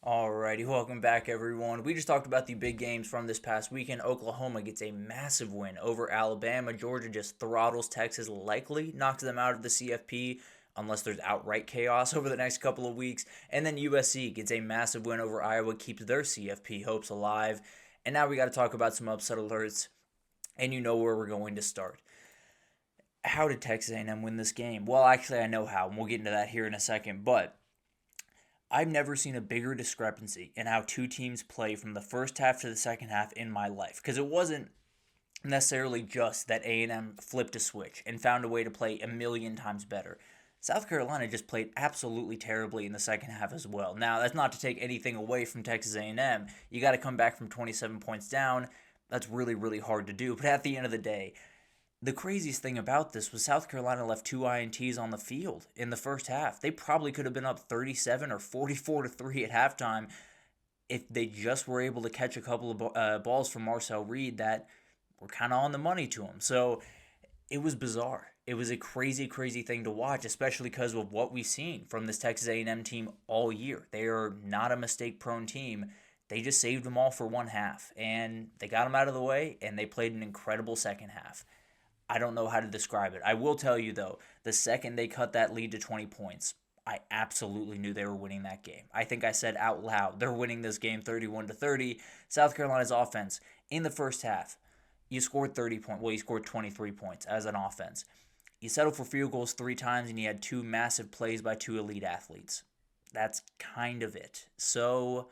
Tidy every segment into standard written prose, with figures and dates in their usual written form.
Alrighty, welcome back everyone. We just talked about the big games from this past weekend. Oklahoma gets a massive win over Alabama. Georgia just throttles Texas, likely knocks them out of the CFP unless there's outright chaos over the next couple of weeks. And then USC gets a massive win over Iowa, keeps their CFP hopes alive. And now we got to talk about some upset alerts, and you know where we're going to start. How did Texas A&M win this game? Well, actually, I know how, and we'll get into that here in a second, but I've never seen a bigger discrepancy in how two teams play from the first half to the second half in my life. Because it wasn't necessarily just that A&M flipped a switch and found a way to play a million times better. South Carolina just played absolutely terribly in the second half as well. Now, that's not to take anything away from Texas A&M. You got to come back from 27 points down. That's really, really hard to do. But at the end of the day, the craziest thing about this was South Carolina left two INTs on the field in the first half. They probably could have been up 37 or 44 to 3 at halftime if they just were able to catch a couple of balls from Marcel Reed that were kind of on the money to him. So it was bizarre. It was a crazy, crazy thing to watch, especially because of what we've seen from this Texas A&M team all year. They are not a mistake-prone team. They just saved them all for one half, and they got them out of the way, and they played an incredible second half. I don't know how to describe it. I will tell you, though, the second they cut that lead to 20 points, I absolutely knew they were winning that game. I think I said out loud, they're winning this game 31-30. South Carolina's offense, in the first half, you scored 30 points. Well, you scored 23 points as an offense. You settled for field goals 3 times, and you had 2 massive plays by 2 elite athletes. That's kind of it. So,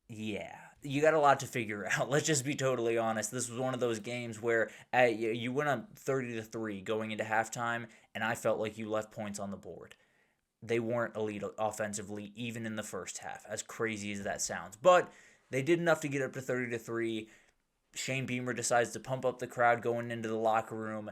yeah, you got a lot to figure out. Let's just be totally honest. This was one of those games where you went up 30-3 going into halftime, and I felt like you left points on the board. They weren't elite offensively, even in the first half, as crazy as that sounds. But they did enough to get up to 30-3. Shane Beamer decides to pump up the crowd going into the locker room,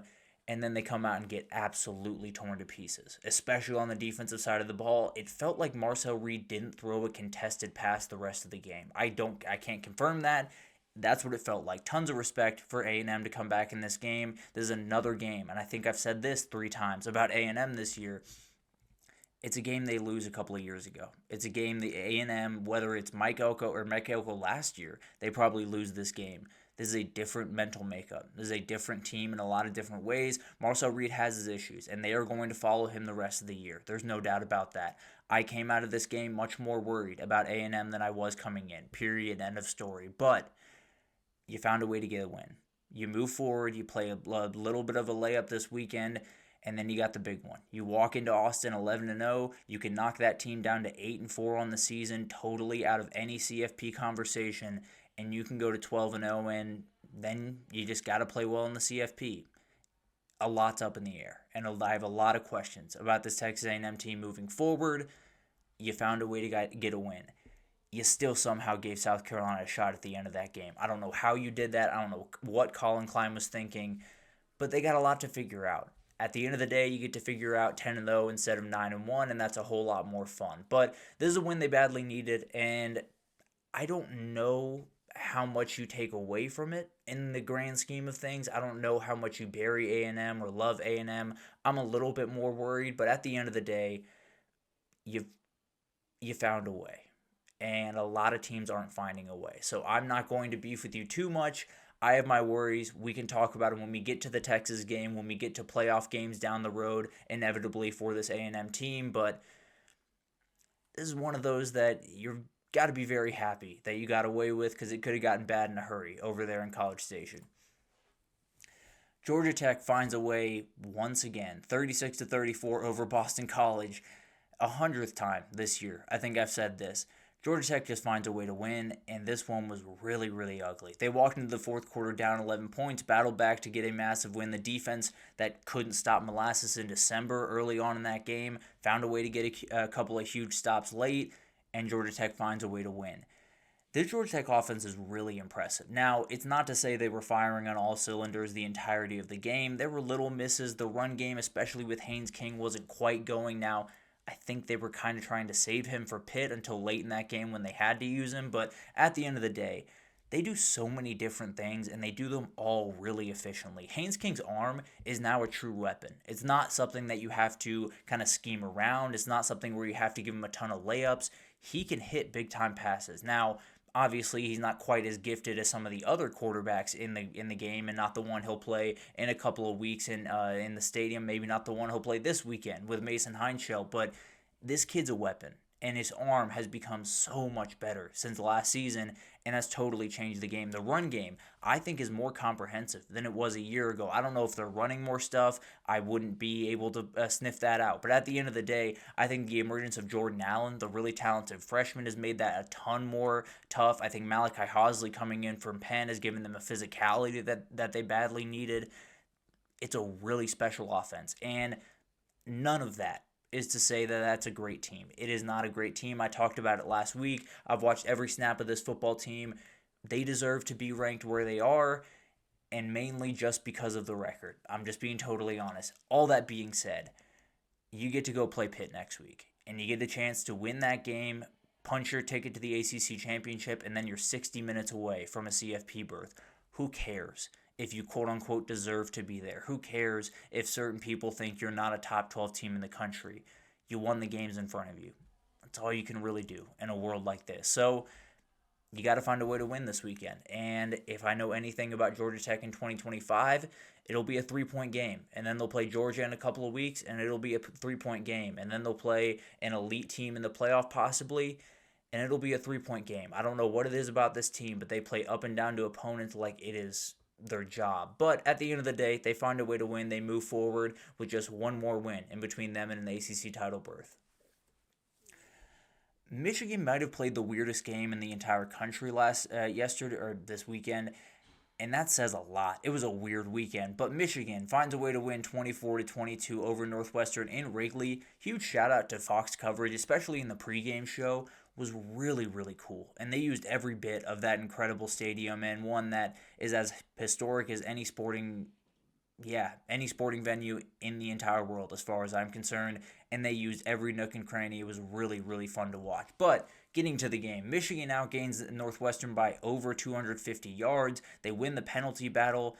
and then they come out and get absolutely torn to pieces, especially on the defensive side of the ball. It felt like Marcel Reed didn't throw a contested pass the rest of the game. I can't confirm that. That's what it felt like. Tons of respect for A&M to come back in this game. This is another game, and I think I've said this 3 times about A&M this year. It's a game they lose a couple of years ago. It's a game the A&M, whether it's Mike Elko or Mike Elko last year, they probably lose this game. This is a different mental makeup. This is a different team in a lot of different ways. Marcel Reed has his issues, and they are going to follow him the rest of the year. There's no doubt about that. I came out of this game much more worried about A&M than I was coming in. Period. End of story. But you found a way to get a win. You move forward. You play a little bit of a layup this weekend, and then you got the big one. You walk into Austin 11-0. You can knock that team down to 8-4 on the season, totally out of any CFP conversation, and you can go to 12-0, and then you just got to play well in the CFP. A lot's up in the air, and I have a lot of questions about this Texas A&M team moving forward. You found a way to get a win. You still somehow gave South Carolina a shot at the end of that game. I don't know how you did that. I don't know what Colin Klein was thinking, but they got a lot to figure out. At the end of the day, you get to figure out 10-0 instead of 9-1, and that's a whole lot more fun. But this is a win they badly needed, and I don't know how much you take away from it in the grand scheme of things. I don't know how much you bury A&M or love A&M. I'm a little bit more worried, but at the end of the day, you found a way. And a lot of teams aren't finding a way. So I'm not going to beef with you too much. I have my worries. We can talk about it when we get to the Texas game, when we get to playoff games down the road, inevitably for this A&M team. But this is one of those that you've got to be very happy that you got away with, because it could have gotten bad in a hurry over there in College Station. Georgia Tech finds a way once again, 36-34 over Boston College, 100th time this year. I think I've said this. Georgia Tech just finds a way to win, and this one was really, really ugly. They walked into the fourth quarter down 11 points, battled back to get a massive win. The defense that couldn't stop Molasses in December early on in that game found a way to get a couple of huge stops late, and Georgia Tech finds a way to win. This Georgia Tech offense is really impressive. Now, it's not to say they were firing on all cylinders the entirety of the game. There were little misses. The run game, especially with Haynes King, wasn't quite going. Now, I think they were kind of trying to save him for Pitt until late in that game when they had to use him. But at the end of the day, they do so many different things, and they do them all really efficiently. Haynes King's arm is now a true weapon. It's not something that you have to kind of scheme around. It's not something where you have to give him a ton of layups. he can hit big time passes. Now, obviously, he's not quite as gifted as some of the other quarterbacks in the game, and not the one he'll play in a couple of weeks in the stadium. Maybe not the one he'll play this weekend with Mason Heinschel, but this kid's a weapon, and his arm has become so much better since last season and has totally changed the game. The run game, I think, is more comprehensive than it was a year ago. I don't know if they're running more stuff. I wouldn't be able to sniff that out. But at the end of the day, I think the emergence of Jordan Allen, the really talented freshman, has made that a ton more tough. I think Malachi Hosley coming in from Penn has given them a physicality that they badly needed. It's a really special offense. And none of that is to say that that's a great team. It is not a great team. I talked about it last week. I've watched every snap of this football team. They deserve to be ranked where they are, and mainly just because of the record. I'm just being totally honest. All that being said, you get to go play Pitt next week, and you get the chance to win that game, punch your ticket to the ACC championship, and then you're 60 minutes away from a CFP berth. Who cares if you quote-unquote deserve to be there? Who cares if certain people think you're not a top 12 team in the country? You won the games in front of you. That's all you can really do in a world like this. So you got to find a way to win this weekend. And if I know anything about Georgia Tech in 2025, it'll be a 3-point game. And then they'll play Georgia in a couple of weeks, and it'll be a 3-point game. And then they'll play an elite team in the playoff possibly, and it'll be a 3-point game. I don't know what it is about this team, but they play up and down to opponents like it is their job. But at the end of the day, they find a way to win. They move forward with just one more win in between them and an ACC title berth. Michigan might have played the weirdest game in the entire country yesterday or this weekend, and that says a lot. It was a weird weekend, but Michigan finds a way to win 24-22 over Northwestern in Wrigley. Huge shout out to Fox coverage, especially in the pregame show. Was really, really cool. And they used every bit of that incredible stadium, and one that is as historic as any sporting venue in the entire world as far as I'm concerned. And they used every nook and cranny. It was really, really fun to watch. But getting to the game, Michigan outgains Northwestern by over 250 yards. They win the penalty battle,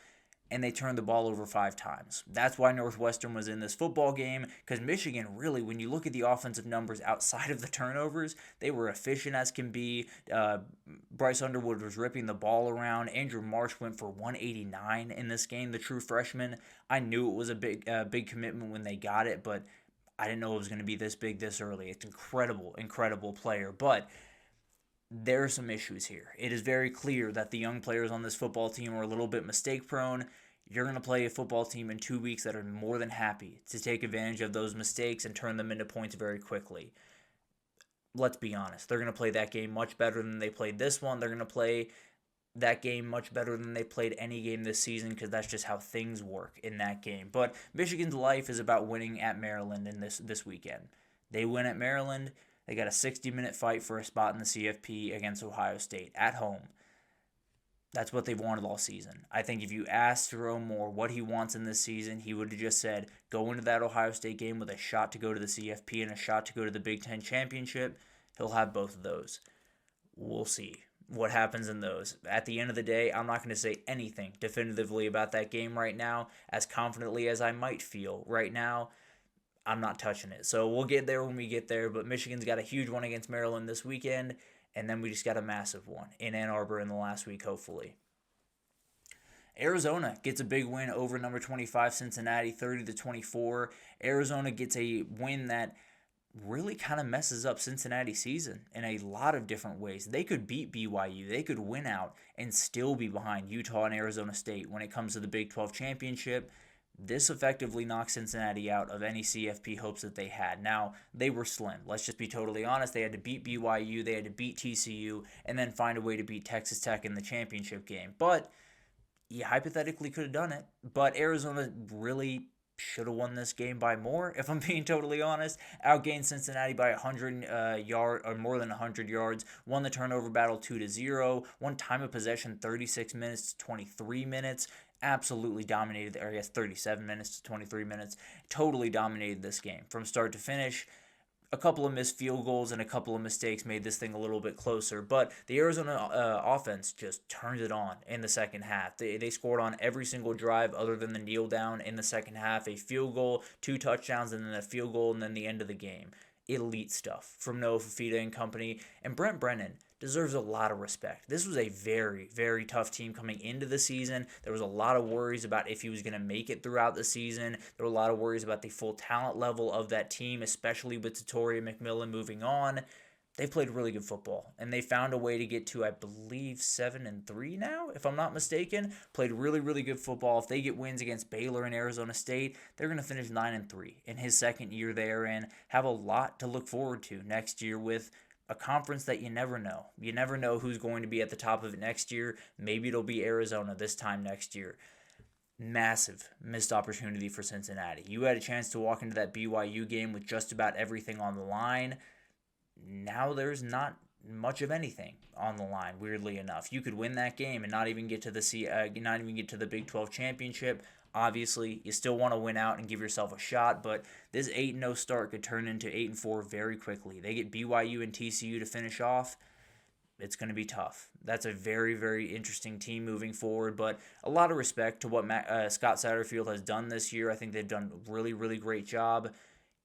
and they turned the ball over 5 times. That's why Northwestern was in this football game, because Michigan really, when you look at the offensive numbers outside of the turnovers, they were efficient as can be. Bryce Underwood was ripping the ball around. Andrew Marsh went for 189 in this game, the true freshman. I knew it was a big commitment when they got it, but I didn't know it was going to be this big this early. It's incredible player, but there are some issues here. It is very clear that the young players on this football team are a little bit mistake prone. You're going to play a football team in 2 weeks that are more than happy to take advantage of those mistakes and turn them into points very quickly. Let's be honest. They're going to play that game much better than they played this one. They're going to play that game much better than they played any game this season, because that's just how things work in that game. But Michigan's life is about winning at Maryland in this weekend. They win at Maryland. They got a 60-minute fight for a spot in the CFP against Ohio State at home. That's what they've wanted all season. I think if you asked Jerome Moore what he wants in this season, he would have just said, go into that Ohio State game with a shot to go to the CFP and a shot to go to the Big Ten Championship. He'll have both of those. We'll see what happens in those. At the end of the day, I'm not going to say anything definitively about that game right now, as confidently as I might feel right now. I'm not touching it. So we'll get there when we get there, but Michigan's got a huge one against Maryland this weekend, and then we just got a massive one in Ann Arbor in the last week, hopefully. Arizona gets a big win over number 25 Cincinnati, 30-24. Arizona gets a win that really kind of messes up Cincinnati's season in a lot of different ways. They could beat BYU. They could win out and still be behind Utah and Arizona State when it comes to the Big 12 championship. This effectively knocked Cincinnati out of any CFP hopes that they had. Now, they were slim. Let's just be totally honest. They had to beat BYU, they had to beat TCU, and then find a way to beat Texas Tech in the championship game. But you hypothetically could have done it. But Arizona really should have won this game by more, if I'm being totally honest. Outgained Cincinnati by 100 yards, or more than 100 yards. Won the turnover battle 2-0. Won time of possession 36 minutes to 23 minutes. Absolutely dominated, or I guess 37 minutes to 23 minutes. Totally dominated this game from start to finish. A couple of missed field goals and a couple of mistakes made this thing a little bit closer, but the Arizona offense just turned it on in the second half. They scored on every single drive other than the kneel down in the second half. A field goal, 2 touchdowns, and then a field goal, and then the end of the game. elite stuff from Noah Fafita and company. And Brent Brennan deserves a lot of respect. This was a very, very tough team coming into the season. There was a lot of worries about if he was going to make it throughout the season. There were a lot of worries about the full talent level of that team, especially with Tatoria McMillan moving on. They played really good football, and they found a way to get to, I believe, 7-3 now, if I'm not mistaken. Played really, really good football. If they get wins against Baylor and Arizona State, they're going to finish 9-3 in his second year there and have a lot to look forward to next year with a conference that you never know. You never know who's going to be at the top of it next year. Maybe it'll be Arizona this time next year. Massive missed opportunity for Cincinnati. You had a chance to walk into that BYU game with just about everything on the line. Now there's not much of anything on the line. Weirdly enough, you could win that game and not even get to the Big 12 championship. Obviously, you still want to win out and give yourself a shot, but this 8-0 start could turn into 8-4 very quickly. They get BYU and TCU to finish off. It's going to be tough. That's a very, very interesting team moving forward, but a lot of respect to what Scott Satterfield has done this year. I think they've done a really, really great job.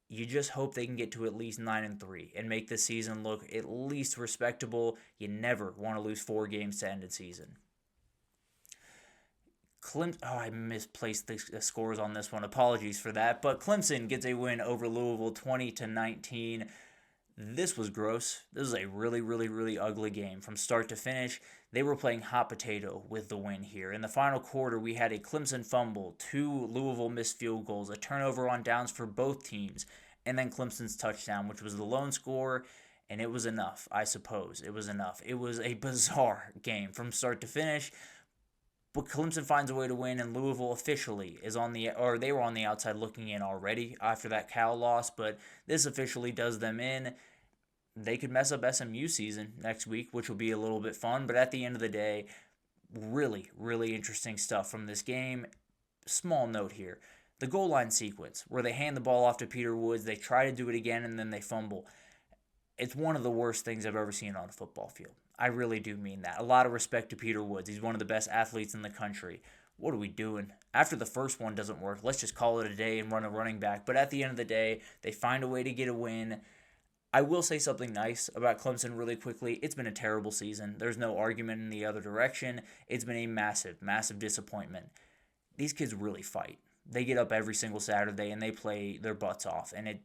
You just hope they can get to at least 9-3 and make the season look at least respectable. You never want to lose 4 games to end the season. I misplaced the scores on this one. Apologies for that. But Clemson gets a win over Louisville 20-19. This was gross. This was a really, really, really ugly game from start to finish. They were playing hot potato with the win here. In the final quarter, we had a Clemson fumble, 2 Louisville missed field goals, a turnover on downs for both teams, and then Clemson's touchdown, which was the lone score, and it was enough, I suppose. It was enough. It was a bizarre game from start to finish, but Clemson finds a way to win, and Louisville officially they were on the outside looking in already after that Cal loss, but this officially does them in. They could mess up SMU season next week, which will be a little bit fun, but at the end of the day, really, really interesting stuff from this game. Small note here. The goal line sequence, where they hand the ball off to Peter Woods, they try to do it again, and then they fumble. It's one of the worst things I've ever seen on a football field. I really do mean that. A lot of respect to Peter Woods. He's one of the best athletes in the country. What are we doing? After the first one doesn't work, let's just call it a day and run a running back. But at the end of the day, they find a way to get a win. I will say something nice about Clemson really quickly. It's been a terrible season. There's no argument in the other direction. It's been a massive, massive disappointment. These kids really fight. They get up every single Saturday and they play their butts off. And it's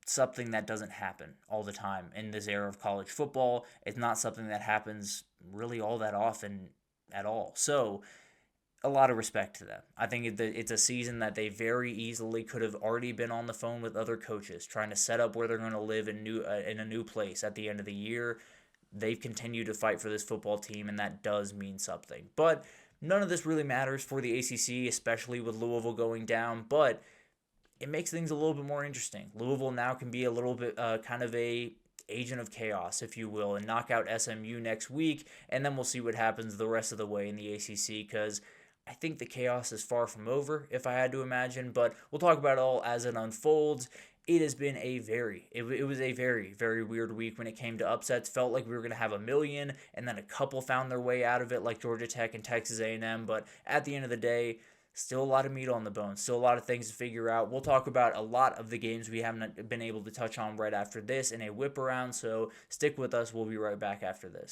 something that doesn't happen all the time in this era of college football. It's not something that happens really all that often at all. So a lot of respect to them. I think it's a season that they very easily could have already been on the phone with other coaches, trying to set up where they're going to live in a new place at the end of the year. They've continued to fight for this football team, and that does mean something. But none of this really matters for the ACC, especially with Louisville going down, but it makes things a little bit more interesting. Louisville now can be a little bit kind of a agent of chaos, if you will, and knock out SMU next week, and then we'll see what happens the rest of the way in the ACC, because I think the chaos is far from over, if I had to imagine, but we'll talk about it all as it unfolds. It has been it was a very, very weird week when it came to upsets. Felt like we were going to have a million, and then a couple found their way out of it, like Georgia Tech and Texas A&M, but at the end of the day, still a lot of meat on the bone, still a lot of things to figure out. We'll talk about a lot of the games we haven't been able to touch on right after this in a whip around, so stick with us. We'll be right back after this.